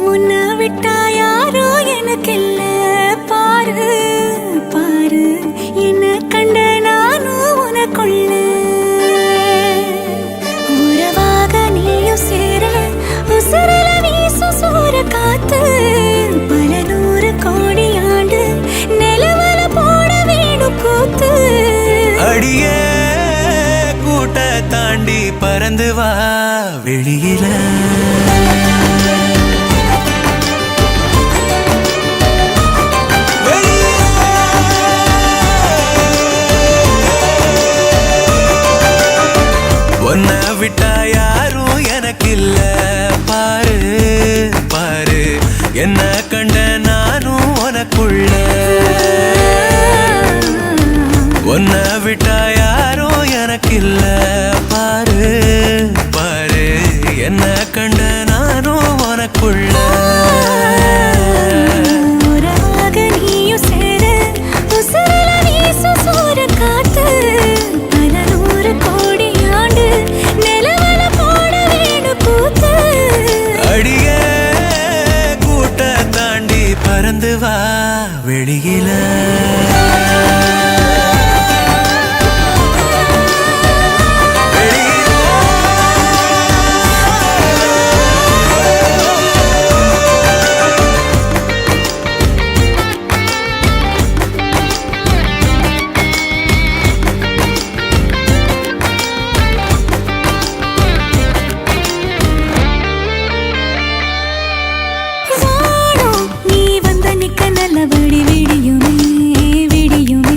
உன்னை விட்டா யாரோ எனக்கு இல்ல பாரு பாரு என்ன கண்ட நானும் உனக்குள்ள உறவாக நீயும் சேர உசரல வீசு சூற காத்து பல நூறு கோடி ஆண்டு நிலவல போட வேணும் கூத்து அடியே கூட்ட தாண்டி பறந்து வா வெளியில உன்னை விட்டா யாரும் எனக்கு இல்ல பாரு பாரு என்ன கண்ட நானும் உனக்குள்ள உன்னை விட்டா யாரும் எனக்கு இல்ல பாரு பாரு என்ன கண்ட நானும் உனக்குள்ள பறந்து வா வெளியில நல்லபடி விடியுமே விடியுமே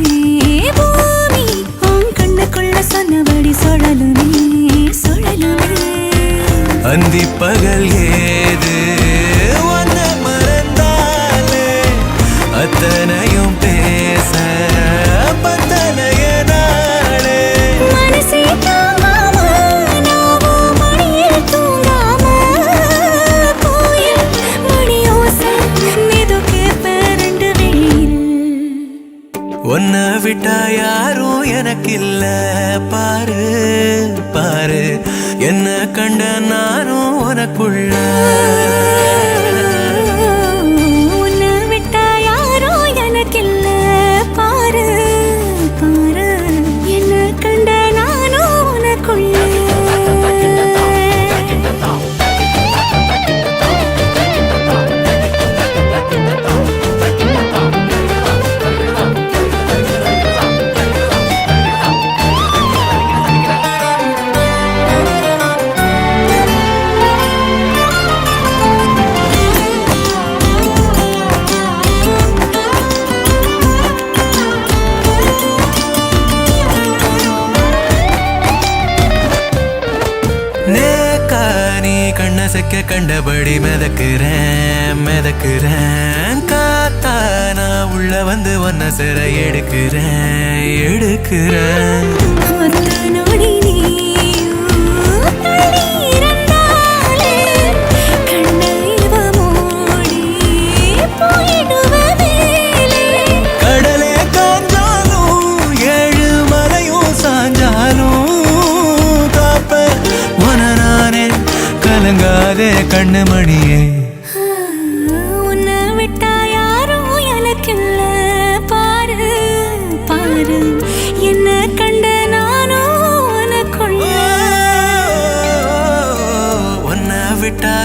பூமி உன் கண்ணுக்குள்ள சொன்னபடி சுழலுமே சுழலுமே அந்தி பகல் ஏது உன்ன மறந்தாலே அத்தனையும் பேச பத்தனைய நாளே மனசே தாங்காம நாவும் மணியில் தூங்காம கோயில் மணியோசை மெதுக்கே உன்னை விட்டா யாரும் எனக்கு இல்ல பாரு பாரு என்ன கண்ட நானும் உனக்குள்ள உன்னை விட்டா யாரும் எனக்கு இல்ல பாரு பாரு என்ன கண்ட நானும் உனக்குள்ள கண்ணசைக்க கண்டபடி மிதக்குறேன் மிதக்குறேன் காத்தா நான் உள்ள வந்து ஒன்ன சிற எடுக்கிறேன் எடுக்கிறேன் கடலே காஞ்சாலும் ஏழு மலையும் சாஞ்சாலும் காப்ப உன நானே கலங்காதே கண்ணு மணியே உன்னை விட்டா யாரும் எனக்கு இல்ல பாரு பாரு என்ன கண்ட நானும் உனக்குள்ள உன்னை விட்டா